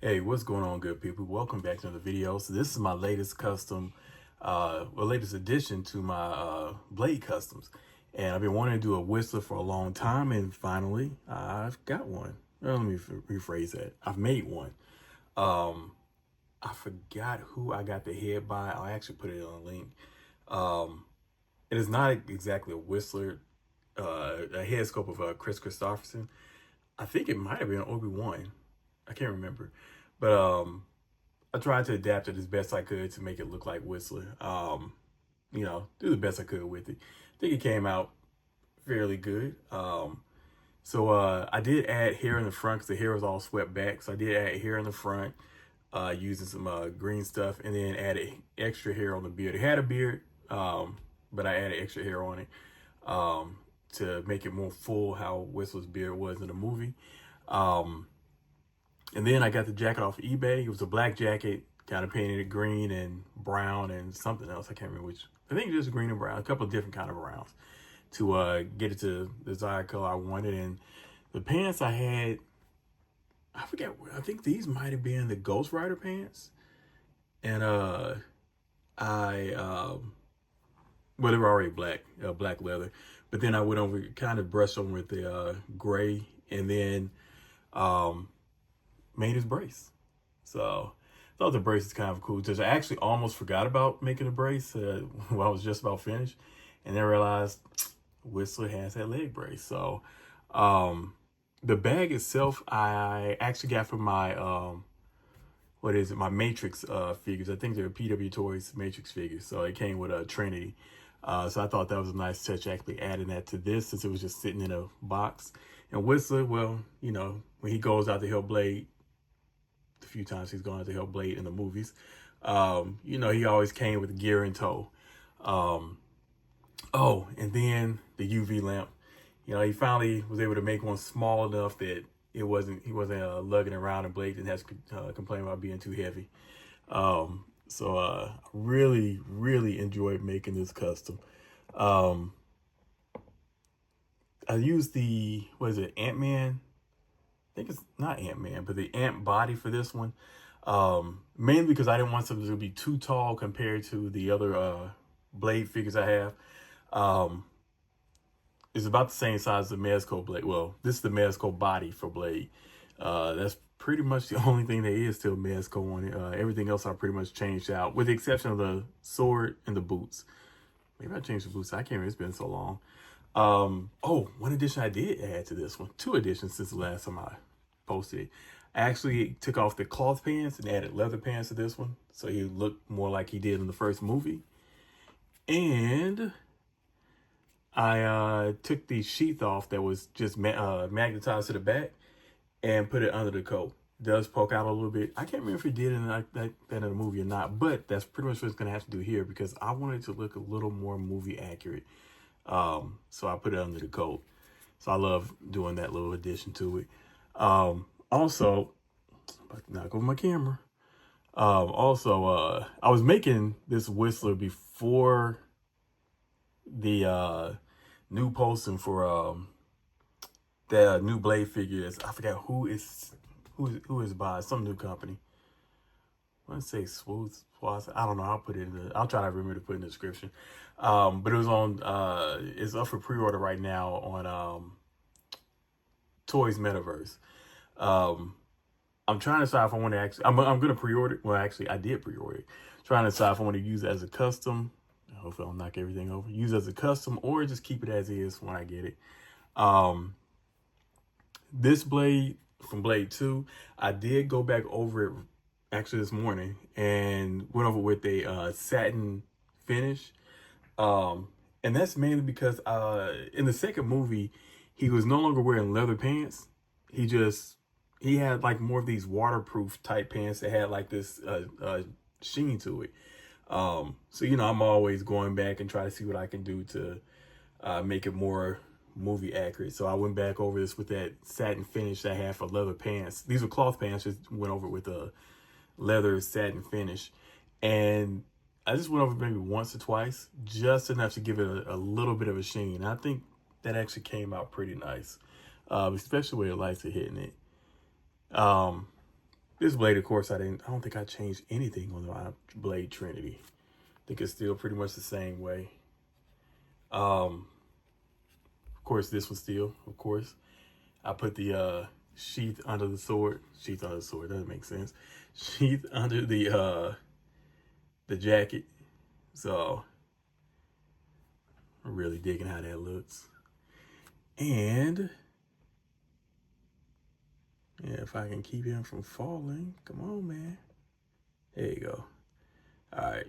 Hey, what's going on, good people? Welcome back to another video. So this is my latest custom, latest addition to my blade customs. And I've been wanting to do a whistler for a long time, and finally I've got one. Well, let me rephrase that. I've made one. I forgot who I got the head by. I'll actually put it on a link. It is not exactly a whistler, a head sculpt of Chris Christopherson. I think it might have been Obi-Wan. I can't remember. But I tried to adapt it as best I could to make it look like Whistler. Do the best I could with it. I think it came out fairly good. I did add hair in the front because the hair was all swept back. So I did add hair in the front using some green stuff, and then added extra hair on the beard. It had a beard, but I added extra hair on it to make it more full how Whistler's beard was in the movie. And then I got the jacket off of eBay. It was a black jacket, kind of painted it green and brown and something else. I can't remember which. I think just green and brown, a couple of different kind of browns to get it to the desired color I wanted. And the pants I had, I forget, I think these might have been the Ghost Rider pants. And well, they were already black leather. But then I went over, kind of brushed on with the gray, and then made his brace. So I thought the brace is kind of cool. Just I actually almost forgot about making a brace when I was just about finished, and then realized Whistler has that leg brace. So the bag itself I actually got from my my Matrix figures. I think they're PW Toys Matrix figures. So it came with a Trinity. So I thought that was a nice touch, actually adding that to this, since it was just sitting in a box. And Whistler, well, when he goes out to help Blade, the few times he's gone out to help Blade in the movies, he always came with gear in tow. And then the UV lamp. He finally was able to make one small enough that he wasn't lugging around, and Blade didn't have to complain about being too heavy. Really, really enjoyed making this custom. I used the, Ant-Man? I think it's not Ant-Man, but the ant body for this one. Mainly because I didn't want something to be too tall compared to the other Blade figures I have. It's about the same size as the Mezco Blade. Well, this is the Mezco body for Blade. That's pretty much the only thing that is still Mezco on it. Everything else I pretty much changed out, with the exception of the sword and the boots. Maybe I changed the boots. I can't remember. It's been so long. One addition I did add to this one. 2 additions since the last time I posted it. I actually took off the cloth pants and added leather pants to this one, so he looked more like he did in the first movie. And I took the sheath off that was just magnetized to the back and put it under the coat. It does poke out a little bit. I can't remember if he did in that in the movie or not, but that's pretty much what it's going to have to do here, because I wanted it to look a little more movie accurate. So I put it under the coat. So I love doing that little addition to it. Also, I'm about to knock over my camera. I was making this Whistler before the new posting for the new Blade figures. I forgot who is by some new company. I want to say Swooth. I don't know. I'll try to remember to put it in the description. But it was on. It's up for pre-order right now on Toys Metaverse. I'm trying to decide if I want to actually. I'm gonna pre-order. Well, actually, I did pre-order it. Trying to decide if I want to use it as a custom. Hopefully, I'll knock everything over. Use it as a custom, or just keep it as is when I get it. This Blade from Blade 2, I did go back over it actually this morning and went over with a satin finish. And that's mainly because in the second movie, he was no longer wearing leather pants. He had like more of these waterproof type pants that had like this sheen to it. I'm always going back and try to see what I can do to make it more movie accurate. So I went back over this with that satin finish that I had for leather pants. These were cloth pants, just went over with a leather satin finish. And I just went over maybe once or twice, just enough to give it a little bit of a sheen. And I think that actually came out pretty nice, especially where the lights are hitting it. This blade, of course, I don't think I changed anything on my blade Trinity. I think it's still pretty much the same way. Of course, this one still, of course. I put the sheath under the sword. Sheath under the sword, doesn't make sense. Sheath under the jacket. So I'm really digging how that looks. And yeah, if I can keep him from falling, come on, man. There you go. All right.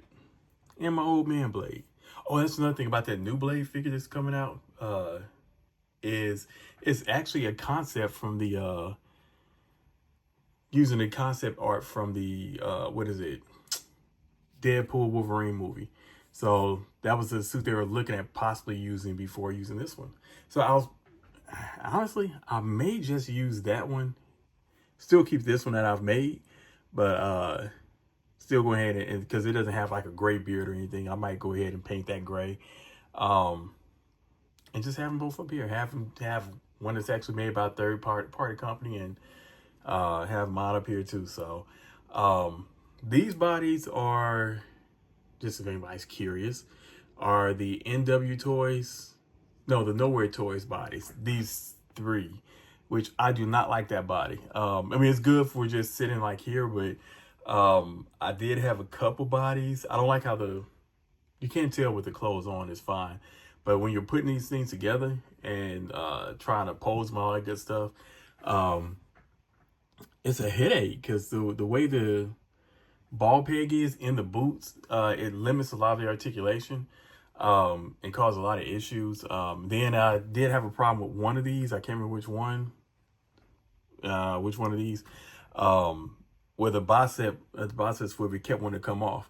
And my old man blade. Oh, that's another thing about that new blade figure that's coming out. Is it's actually a concept from the using the concept art from the what is it? Deadpool Wolverine movie. So that was the suit they were looking at possibly using before using this one. So I may just use that one. Still keep this one that I've made, but still go ahead and because it doesn't have like a gray beard or anything, I might go ahead and paint that gray. And just have them both up here. Have one that's actually made by a third party company, and have mine up here too. So these bodies are, just if anybody's curious, are the NW Toys, no, the Nowhere Toys bodies. These three, which I do not like that body. I mean, it's good for just sitting like here, but I did have a couple bodies. I don't like how you can't tell with the clothes on, it's fine. But when you're putting these things together and trying to pose them, all that good stuff, it's a headache because the way the ball peg is in the boots, it limits a lot of the articulation and causes a lot of issues. Then I did have a problem with one of these. I can't remember which one of these, where the bicep swivel kept wanting to come off.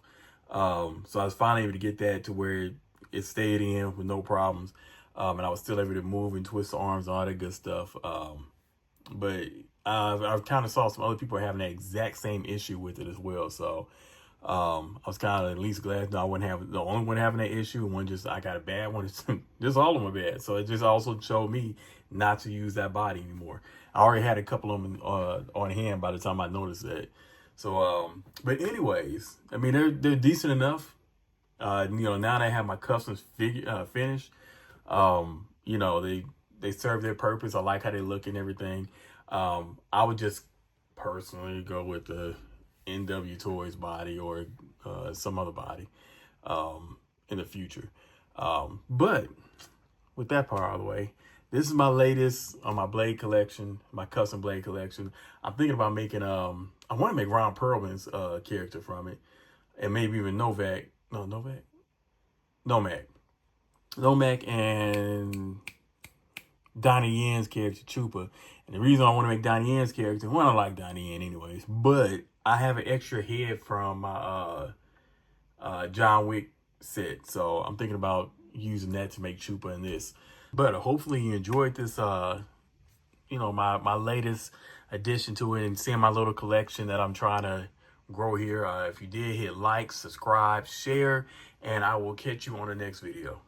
So I was finally able to get that to where it stayed in with no problems. And I was still able to move and twist the arms and all that good stuff. But I've kind of saw some other people having that exact same issue with it as well. So I was kind of at least glad that I wasn't having the only one having that issue. And one just, I got a bad one. Just all of them are bad. So it just also showed me not to use that body anymore. I already had a couple of them on hand by the time I noticed that. So, but anyways, I mean, they're decent enough. You know, now that I have my customs finished, you know, they serve their purpose. I like how they look and everything. I would just personally go with the NW Toys body or some other body in the future. But with that part out of the way, this is my latest on my blade collection, my custom blade collection. I'm thinking about making, I want to make Ron Perlman's character from it, and maybe even Nomak and Donnie Yen's character, Chupa. And the reason I want to make Donnie Yen's character, well, I like Donnie Yen anyways, but I have an extra head from my John Wick set. So I'm thinking about using that to make Chupa in this. But hopefully you enjoyed this, you know, my latest addition to it and seeing my little collection that I'm trying to grow here. If you did, hit like, subscribe, share, and I will catch you on the next video.